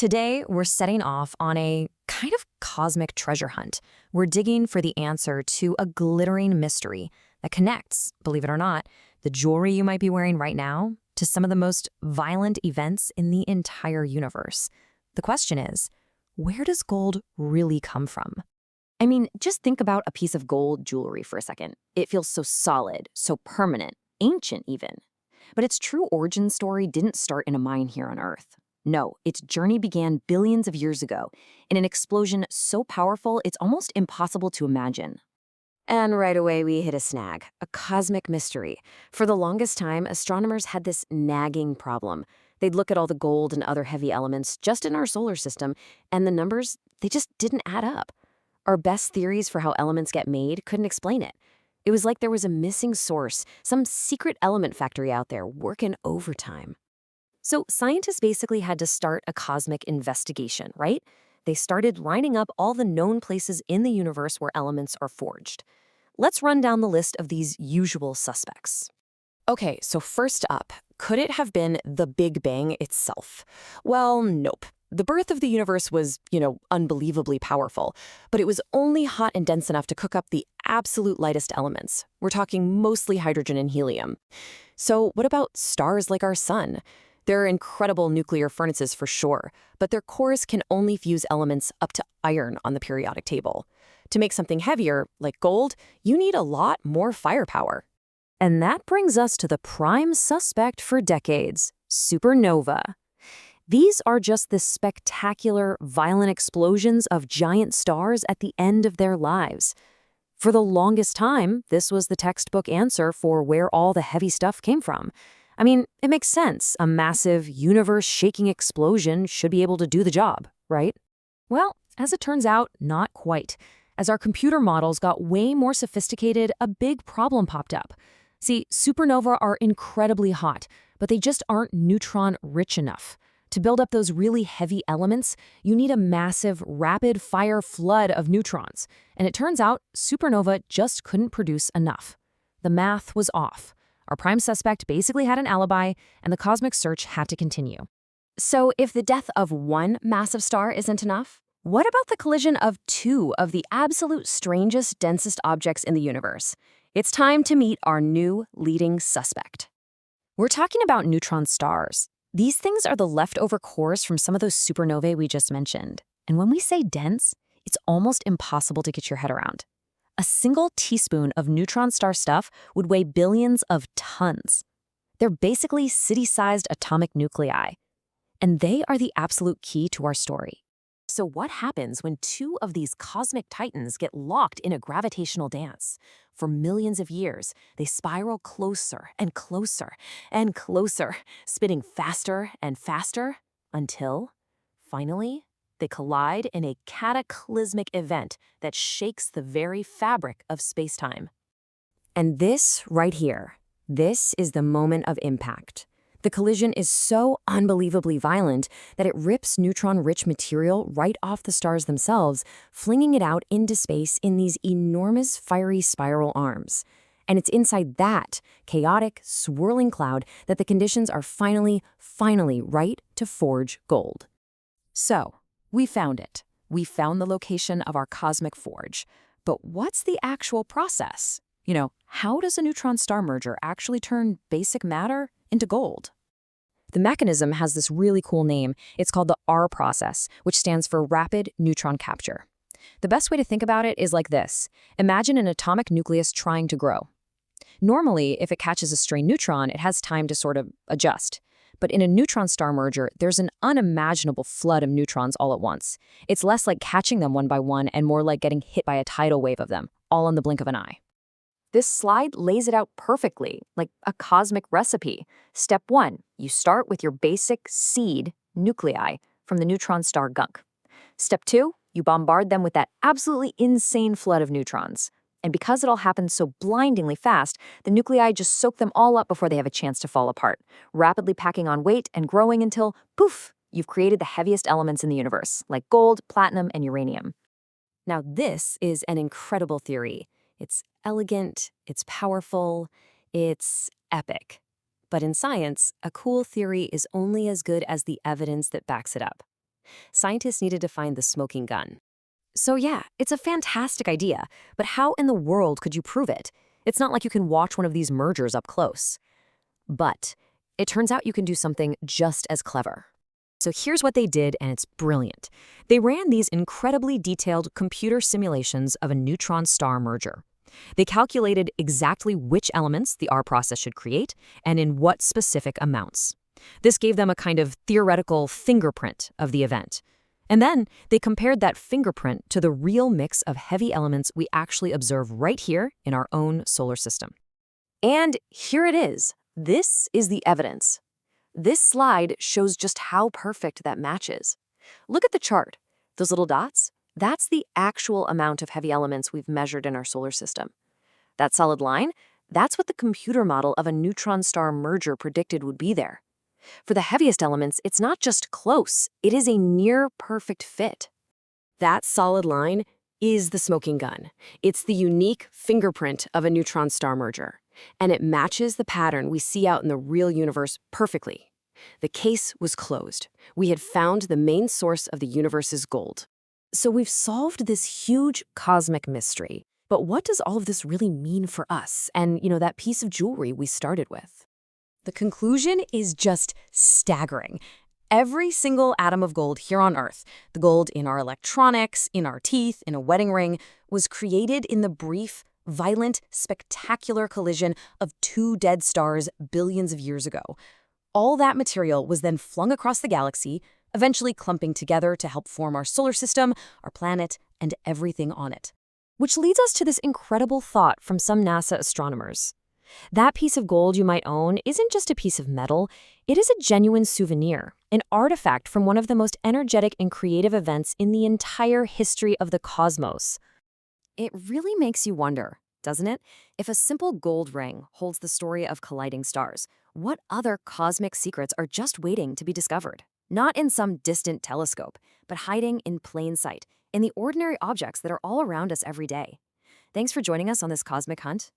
Today, we're setting off on a kind of cosmic treasure hunt. We're digging for the answer to a glittering mystery that connects, believe it or not, the jewelry you might be wearing right now to some of the most violent events in the entire universe. The question is, where does gold really come from? I mean, just think about a piece of gold jewelry for a second. It feels so solid, so permanent, ancient even. But its true origin story didn't start in a mine here on Earth. No, its journey began billions of years ago in an explosion so powerful it's almost impossible to imagine. And right away we hit a snag, a cosmic mystery. For the longest time, astronomers had this nagging problem. They'd look at all the gold and other heavy elements just in our solar system, and the numbers, they just didn't add up. Our best theories for how elements get made couldn't explain it. It was like there was a missing source, some secret element factory out there working overtime. So scientists basically had to start a cosmic investigation, right? They started lining up all the known places in the universe where elements are forged. Let's run down the list of these usual suspects. Okay, so first up, could it have been the Big Bang itself? Well, nope. The birth of the universe was, unbelievably powerful, but it was only hot and dense enough to cook up the absolute lightest elements. We're talking mostly hydrogen and helium. So what about stars like our sun? They're incredible nuclear furnaces for sure, but their cores can only fuse elements up to iron on the periodic table. To make something heavier, like gold, you need a lot more firepower. And that brings us to the prime suspect for decades, supernova. These are just the spectacular, violent explosions of giant stars at the end of their lives. For the longest time, this was the textbook answer for where all the heavy stuff came from. I mean, it makes sense. A massive, universe-shaking explosion should be able to do the job, right? Well, as it turns out, not quite. As our computer models got way more sophisticated, a big problem popped up. See, supernovae are incredibly hot, but they just aren't neutron-rich enough. To build up those really heavy elements, you need a massive, rapid-fire flood of neutrons. And it turns out supernova just couldn't produce enough. The math was off. Our prime suspect basically had an alibi, and the cosmic search had to continue. So if the death of one massive star isn't enough, what about the collision of two of the absolute strangest, densest objects in the universe? It's time to meet our new leading suspect. We're talking about neutron stars. These things are the leftover cores from some of those supernovae we just mentioned. And when we say dense, it's almost impossible to get your head around. A single teaspoon of neutron star stuff would weigh billions of tons. They're basically city-sized atomic nuclei. And they are the absolute key to our story. So what happens when two of these cosmic titans get locked in a gravitational dance? For millions of years, they spiral closer and closer and closer, spinning faster and faster, until, finally, they collide in a cataclysmic event that shakes the very fabric of space-time. And this right here, this is the moment of impact. The collision is so unbelievably violent that it rips neutron-rich material right off the stars themselves, flinging it out into space in these enormous fiery spiral arms. And it's inside that chaotic, swirling cloud that the conditions are finally right to forge gold. So, we found it. We found the location of our cosmic forge. But what's the actual process? How does a neutron star merger actually turn basic matter into gold? The mechanism has this really cool name. It's called the R process, which stands for rapid neutron capture. The best way to think about it is like this. Imagine an atomic nucleus trying to grow. Normally, if it catches a stray neutron, it has time to sort of adjust. But in a neutron star merger, there's an unimaginable flood of neutrons all at once. It's less like catching them one by one and more like getting hit by a tidal wave of them, all in the blink of an eye. This slide lays it out perfectly, like a cosmic recipe. Step 1, you start with your basic seed nuclei from the neutron star gunk. Step 2, you bombard them with that absolutely insane flood of neutrons. And because it all happens so blindingly fast, the nuclei just soak them all up before they have a chance to fall apart, rapidly packing on weight and growing until, poof, you've created the heaviest elements in the universe, like gold, platinum, and uranium. Now, this is an incredible theory. It's elegant, it's powerful, it's epic. But in science, a cool theory is only as good as the evidence that backs it up. Scientists needed to find the smoking gun. So yeah, it's a fantastic idea, but how in the world could you prove it? It's not like you can watch one of these mergers up close. But it turns out you can do something just as clever. So here's what they did, and it's brilliant. They ran these incredibly detailed computer simulations of a neutron star merger. They calculated exactly which elements the R process should create and in what specific amounts. This gave them a kind of theoretical fingerprint of the event. And then they compared that fingerprint to the real mix of heavy elements we actually observe right here in our own solar system. And here it is. This is the evidence. This slide shows just how perfect that matches. Look at the chart. Those little dots? That's the actual amount of heavy elements we've measured in our solar system. That solid line? That's what the computer model of a neutron star merger predicted would be there. For the heaviest elements, it's not just close, it is a near-perfect fit. That solid line is the smoking gun. It's the unique fingerprint of a neutron star merger. And it matches the pattern we see out in the real universe perfectly. The case was closed. We had found the main source of the universe's gold. So we've solved this huge cosmic mystery. But what does all of this really mean for us and, that piece of jewelry we started with? The conclusion is just staggering. Every single atom of gold here on Earth, the gold in our electronics, in our teeth, in a wedding ring, was created in the brief, violent, spectacular collision of two dead stars billions of years ago. All that material was then flung across the galaxy, eventually clumping together to help form our solar system, our planet, and everything on it. Which leads us to this incredible thought from some NASA astronomers. That piece of gold you might own isn't just a piece of metal, it is a genuine souvenir, an artifact from one of the most energetic and creative events in the entire history of the cosmos. It really makes you wonder, doesn't it? If a simple gold ring holds the story of colliding stars, what other cosmic secrets are just waiting to be discovered? Not in some distant telescope, but hiding in plain sight, in the ordinary objects that are all around us every day. Thanks for joining us on this cosmic hunt.